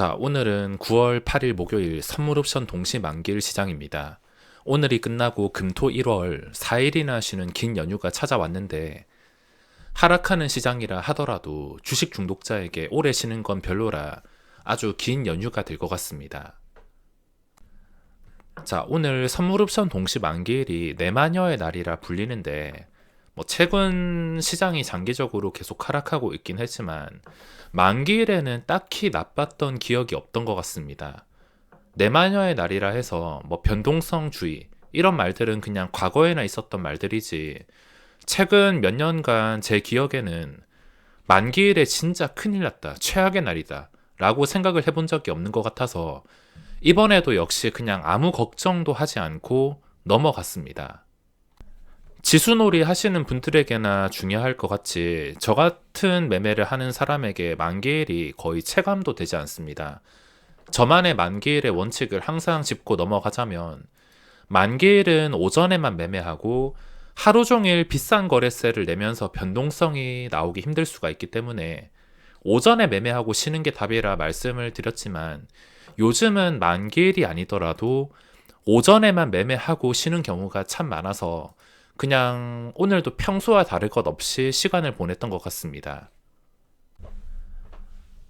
자, 오늘은 9월 8일 목요일 선물 옵션 동시 만기일 시장입니다. 오늘이 끝나고 금토 1월 4일이나 쉬는 긴 연휴가 찾아왔는데 하락하는 시장이라 하더라도 주식 중독자에게 오래 쉬는 건 별로라 아주 긴 연휴가 될 것 같습니다. 자, 오늘 선물 옵션 동시 만기일이 내마녀의 날이라 불리는데 최근 시장이 장기적으로 계속 하락하고 있긴 했지만 만기일에는 딱히 나빴던 기억이 없던 것 같습니다. 내마녀의 날이라 해서 변동성주의 이런 말들은 그냥 과거에나 있었던 말들이지 최근 몇 년간 제 기억에는 만기일에 진짜 큰일 났다, 최악의 날이다 라고 생각을 해본 적이 없는 것 같아서 이번에도 역시 그냥 아무 걱정도 하지 않고 넘어갔습니다. 지수놀이 하시는 분들에게나 중요할 것 같이 저 같은 매매를 하는 사람에게 만기일이 거의 체감도 되지 않습니다. 저만의 만기일의 원칙을 항상 짚고 넘어가자면 만기일은 오전에만 매매하고 하루 종일 비싼 거래세를 내면서 변동성이 나오기 힘들 수가 있기 때문에 오전에 매매하고 쉬는 게 답이라 말씀을 드렸지만 요즘은 만기일이 아니더라도 오전에만 매매하고 쉬는 경우가 참 많아서 그냥 오늘도 평소와 다를 것 없이 시간을 보냈던 것 같습니다.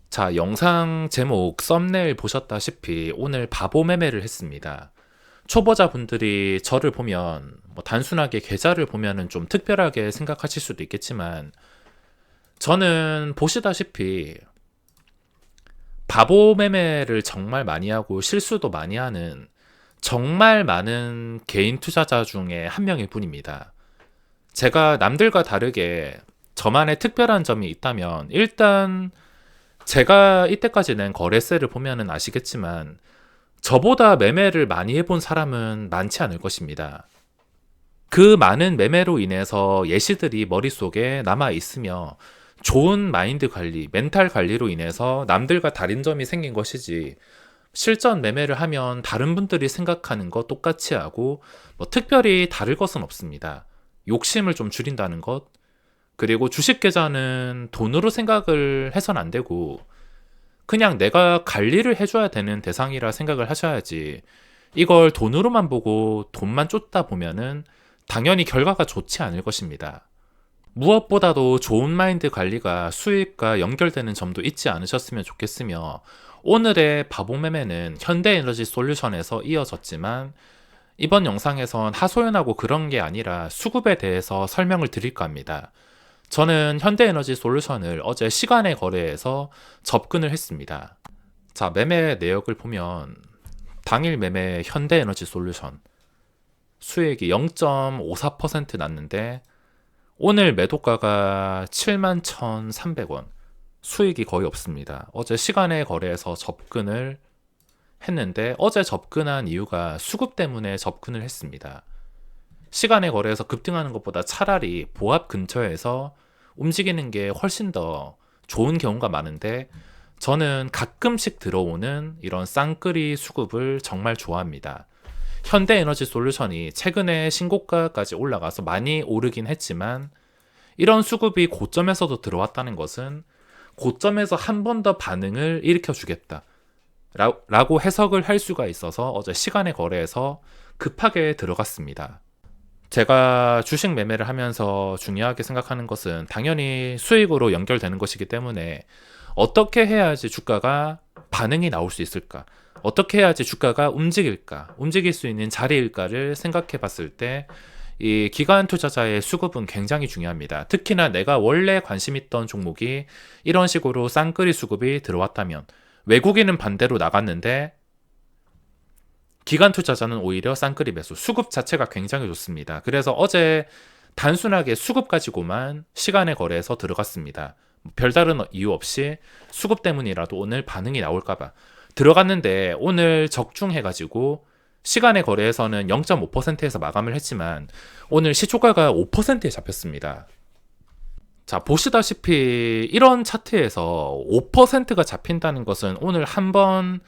자, 영상 제목 썸네일 보셨다시피 오늘 바보 매매를 했습니다. 초보자분들이 저를 보면 단순하게 계좌를 보면은 좀 특별하게 생각하실 수도 있겠지만 저는 보시다시피 바보 매매를 정말 많이 하고 실수도 많이 하는 정말 많은 개인 투자자 중에 한 명일 뿐입니다. 제가 남들과 다르게 저만의 특별한 점이 있다면 일단 제가 이때까지 낸 거래세를 보면은 아시겠지만 저보다 매매를 많이 해본 사람은 많지 않을 것입니다. 그 많은 매매로 인해서 예시들이 머릿속에 남아 있으며 좋은 마인드 관리, 멘탈 관리로 인해서 남들과 다른 점이 생긴 것이지 실전 매매를 하면 다른 분들이 생각하는 거 똑같이 하고 특별히 다를 것은 없습니다. 욕심을 좀 줄인다는 것, 그리고 주식 계좌는 돈으로 생각을 해선 안 되고 그냥 내가 관리를 해줘야 되는 대상이라 생각을 하셔야지 이걸 돈으로만 보고 돈만 쫓다 보면은 당연히 결과가 좋지 않을 것입니다. 무엇보다도 좋은 마인드 관리가 수익과 연결되는 점도 잊지 않으셨으면 좋겠으며 오늘의 바보 매매는 현대에너지 솔루션에서 이어졌지만 이번 영상에선 하소연하고 그런 게 아니라 수급에 대해서 설명을 드릴까 합니다. 저는 현대에너지 솔루션을 어제 시간의 거래에서 접근을 했습니다. 자, 매매 내역을 보면 당일 매매 현대에너지 솔루션 수익이 0.54% 났는데 오늘 매도가가 71,300원, 수익이 거의 없습니다. 어제 시간의 거래에서 접근을 했는데 어제 접근한 이유가 수급 때문에 접근을 했습니다. 시간의 거래에서 급등하는 것보다 차라리 보합 근처에서 움직이는 게 훨씬 더 좋은 경우가 많은데 저는 가끔씩 들어오는 이런 쌍끌이 수급을 정말 좋아합니다. 현대에너지 솔루션이 최근에 신고가까지 올라가서 많이 오르긴 했지만 이런 수급이 고점에서도 들어왔다는 것은 고점에서 한 번 더 반응을 일으켜 주겠다 라고 해석을 할 수가 있어서 어제 시간의 거래에서 급하게 들어갔습니다. 제가 주식 매매를 하면서 중요하게 생각하는 것은 당연히 수익으로 연결되는 것이기 때문에 어떻게 해야지 주가가 반응이 나올 수 있을까? 어떻게 해야지 주가가 움직일까? 움직일 수 있는 자리일까를 생각해 봤을 때 이 기관 투자자의 수급은 굉장히 중요합니다. 특히나 내가 원래 관심 있던 종목이 이런 식으로 쌍끌이 수급이 들어왔다면 외국인은 반대로 나갔는데 기관 투자자는 오히려 쌍끌이 매수, 수급 자체가 굉장히 좋습니다. 그래서 어제 단순하게 수급 가지고만 시간의 거래에서 들어갔습니다. 별다른 이유 없이 수급 때문이라도 오늘 반응이 나올까봐 들어갔는데 오늘 적중해가지고 시간의 거래에서는 0.5%에서 마감을 했지만 오늘 시초가가 5%에 잡혔습니다. 자, 보시다시피 이런 차트에서 5%가 잡힌다는 것은 오늘 한번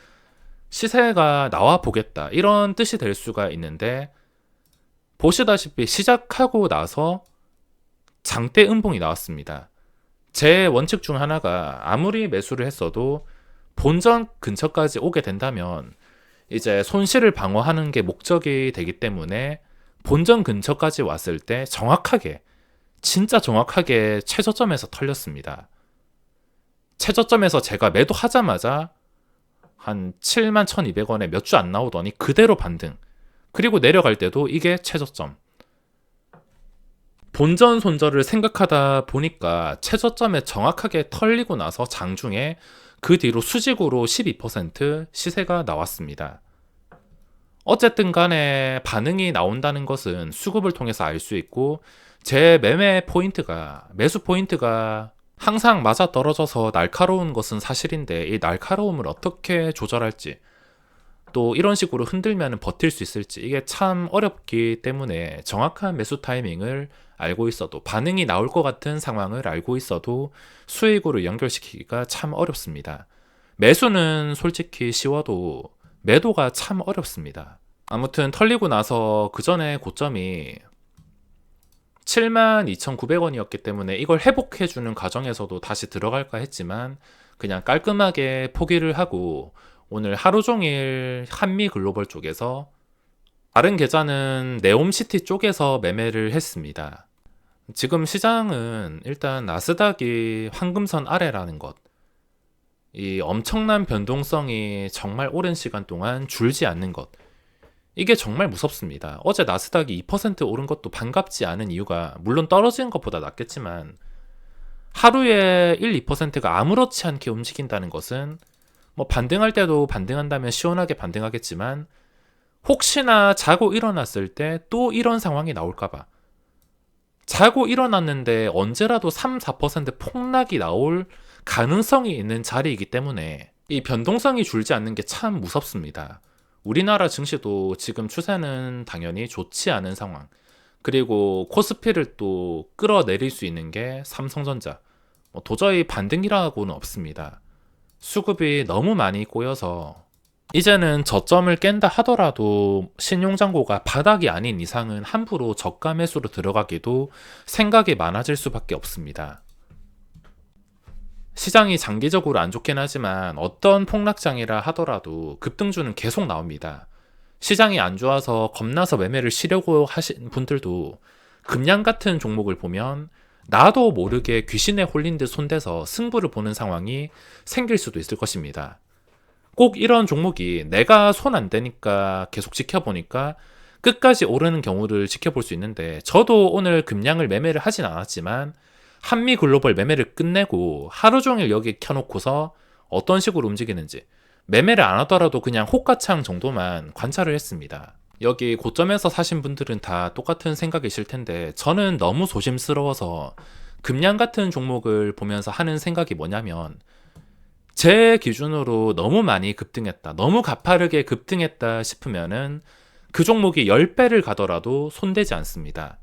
시세가 나와 보겠다 이런 뜻이 될 수가 있는데 보시다시피 시작하고 나서 장대 음봉이 나왔습니다. 제 원칙 중 하나가 아무리 매수를 했어도 본전 근처까지 오게 된다면 이제 손실을 방어하는 게 목적이 되기 때문에 본전 근처까지 왔을 때 정확하게, 진짜 정확하게 최저점에서 털렸습니다. 최저점에서 제가 매도하자마자 한 71,200원에 몇 주 안 나오더니 그대로 반등. 그리고 내려갈 때도 이게 최저점. 본전 손절을 생각하다 보니까 최저점에 정확하게 털리고 나서 장중에 그 뒤로 수직으로 12% 시세가 나왔습니다. 어쨌든 간에 반응이 나온다는 것은 수급을 통해서 알 수 있고, 제 매매 포인트가, 매수 포인트가 항상 맞아 떨어져서 날카로운 것은 사실인데, 이 날카로움을 어떻게 조절할지, 또 이런 식으로 흔들면 버틸 수 있을지, 이게 참 어렵기 때문에 정확한 매수 타이밍을 알고 있어도, 반응이 나올 것 같은 상황을 알고 있어도 수익으로 연결시키기가 참 어렵습니다. 매수는 솔직히 쉬워도 매도가 참 어렵습니다. 아무튼 털리고 나서 그 전에 고점이 72,900원이었기 때문에 이걸 회복해주는 과정에서도 다시 들어갈까 했지만 그냥 깔끔하게 포기를 하고 오늘 하루 종일 한미글로벌 쪽에서, 다른 계좌는 네옴시티 쪽에서 매매를 했습니다. 지금 시장은 일단 나스닥이 황금선 아래라는 것, 이 엄청난 변동성이 정말 오랜 시간 동안 줄지 않는 것, 이게 정말 무섭습니다. 어제 나스닥이 2% 오른 것도 반갑지 않은 이유가, 물론 떨어지는 것보다 낫겠지만 하루에 1, 2%가 아무렇지 않게 움직인다는 것은, 뭐 반등할 때도 반등한다면 시원하게 반등하겠지만 혹시나 자고 일어났을 때 또 이런 상황이 나올까봐, 자고 일어났는데 언제라도 3, 4% 폭락이 나올 가능성이 있는 자리이기 때문에 이 변동성이 줄지 않는 게 참 무섭습니다. 우리나라 증시도 지금 추세는 당연히 좋지 않은 상황, 그리고 코스피를 또 끌어내릴 수 있는 게 삼성전자, 도저히 반등이라고는 없습니다. 수급이 너무 많이 꼬여서 이제는 저점을 깬다 하더라도 신용잔고가 바닥이 아닌 이상은 함부로 저가 매수로 들어가기도 생각이 많아질 수밖에 없습니다. 시장이 장기적으로 안 좋긴 하지만 어떤 폭락장이라 하더라도 급등주는 계속 나옵니다. 시장이 안 좋아서 겁나서 매매를 쉬려고 하신 분들도 금양 같은 종목을 보면 나도 모르게 귀신에 홀린 듯 손대서 승부를 보는 상황이 생길 수도 있을 것입니다. 꼭 이런 종목이 내가 손 안 대니까 계속 지켜보니까 끝까지 오르는 경우를 지켜볼 수 있는데, 저도 오늘 금양을 매매를 하진 않았지만 한미글로벌 매매를 끝내고 하루 종일 여기 켜놓고서 어떤 식으로 움직이는지, 매매를 안 하더라도 그냥 호가창 정도만 관찰을 했습니다. 여기 고점에서 사신 분들은 다 똑같은 생각이실 텐데, 저는 너무 조심스러워서 금양 같은 종목을 보면서 하는 생각이 뭐냐면, 제 기준으로 너무 많이 급등했다, 너무 가파르게 급등했다 싶으면은 그 종목이 10배를 가더라도 손대지 않습니다.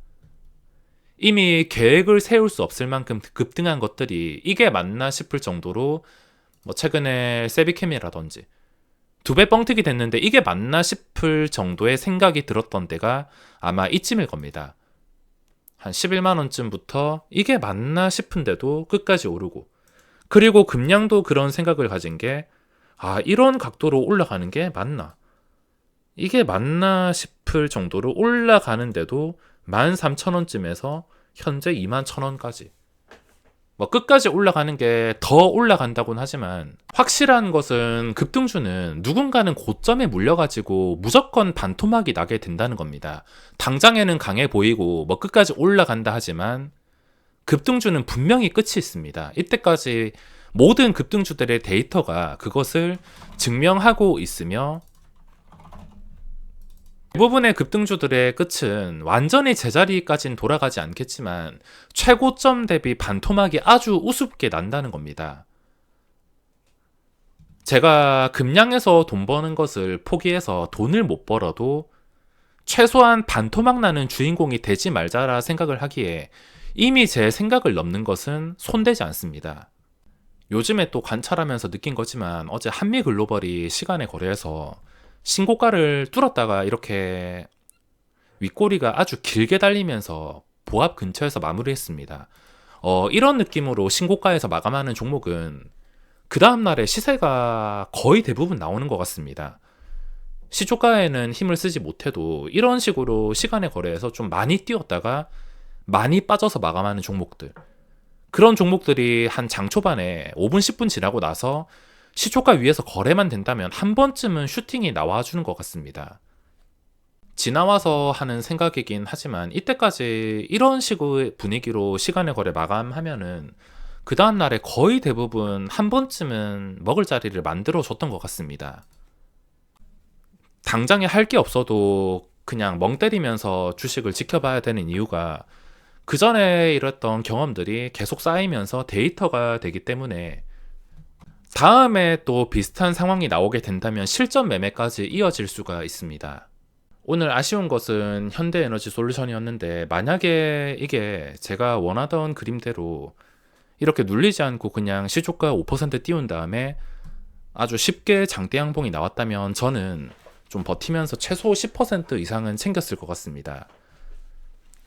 이미 계획을 세울 수 없을 만큼 급등한 것들이 이게 맞나 싶을 정도로, 뭐 최근에 세비캠이라든지 2배 뻥튀기 됐는데 이게 맞나 싶을 정도의 생각이 들었던 때가 아마 이쯤일 겁니다. 한 11만원쯤부터 이게 맞나 싶은데도 끝까지 오르고, 그리고 금양도 그런 생각을 가진 게, 이런 각도로 올라가는 게 맞나? 이게 맞나 싶을 정도로 올라가는데도 13,000원쯤에서 현재 21,000원까지. 뭐 끝까지 올라가는 게 더 올라간다고는 하지만 확실한 것은 급등주는 누군가는 고점에 물려가지고 무조건 반토막이 나게 된다는 겁니다. 당장에는 강해 보이고 뭐 끝까지 올라간다 하지만 급등주는 분명히 끝이 있습니다. 이때까지 모든 급등주들의 데이터가 그것을 증명하고 있으며, 대부분의 급등주들의 끝은 완전히 제자리까지는 돌아가지 않겠지만 최고점 대비 반토막이 아주 우습게 난다는 겁니다. 제가 금양에서 돈 버는 것을 포기해서 돈을 못 벌어도 최소한 반토막 나는 주인공이 되지 말자라 생각을 하기에 이미 제 생각을 넘는 것은 손대지 않습니다. 요즘에 또 관찰하면서 느낀 거지만 어제 한미글로벌이 시간의 거래에서 신고가를 뚫었다가 이렇게 윗꼬리가 아주 길게 달리면서 보합 근처에서 마무리했습니다. 이런 느낌으로 신고가에서 마감하는 종목은 그 다음날에 시세가 거의 대부분 나오는 것 같습니다. 시초가에는 힘을 쓰지 못해도 이런 식으로 시간의 거래에서 좀 많이 뛰었다가 많이 빠져서 마감하는 종목들, 그런 종목들이 한 장 초반에 5분 10분 지나고 나서 시초가 위에서 거래만 된다면 한 번쯤은 슈팅이 나와주는 것 같습니다. 지나와서 하는 생각이긴 하지만 이때까지 이런 식의 분위기로 시간의 거래 마감하면은 그 다음날에 거의 대부분 한 번쯤은 먹을 자리를 만들어줬던 것 같습니다. 당장에 할 게 없어도 그냥 멍 때리면서 주식을 지켜봐야 되는 이유가 그 전에 이랬던 경험들이 계속 쌓이면서 데이터가 되기 때문에 다음에 또 비슷한 상황이 나오게 된다면 실전 매매까지 이어질 수가 있습니다. 오늘 아쉬운 것은 현대에너지솔루션이었는데 만약에 이게 제가 원하던 그림대로 이렇게 눌리지 않고 그냥 시초가 5% 띄운 다음에 아주 쉽게 장대 양봉이 나왔다면 저는 좀 버티면서 최소 10% 이상은 챙겼을 것 같습니다.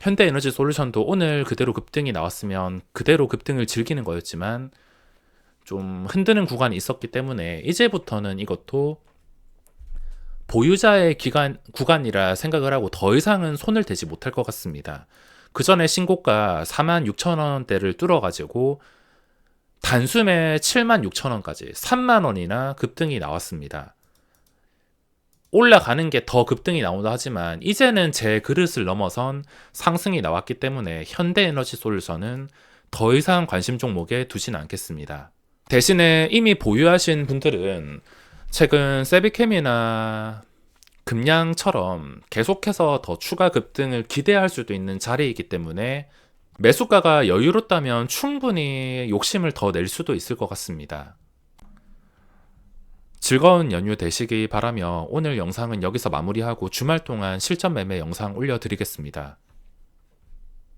현대에너지솔루션도 오늘 그대로 급등이 나왔으면 그대로 급등을 즐기는 거였지만 좀 흔드는 구간이 있었기 때문에 이제부터는 이것도 보유자의 구간이라 생각을 하고 더 이상은 손을 대지 못할 것 같습니다. 그 전에 신고가 46,000원대를 뚫어가지고 단숨에 76,000원까지 3만원이나 급등이 나왔습니다. 올라가는 게 더 급등이 나온다 하지만 이제는 제 그릇을 넘어선 상승이 나왔기 때문에 현대에너지솔루션은 더 이상 관심 종목에 두진 않겠습니다. 대신에 이미 보유하신 분들은 최근 세비캠이나 금양처럼 계속해서 더 추가 급등을 기대할 수도 있는 자리이기 때문에 매수가가 여유롭다면 충분히 욕심을 더 낼 수도 있을 것 같습니다. 즐거운 연휴 되시기 바라며 오늘 영상은 여기서 마무리하고 주말 동안 실전 매매 영상 올려드리겠습니다.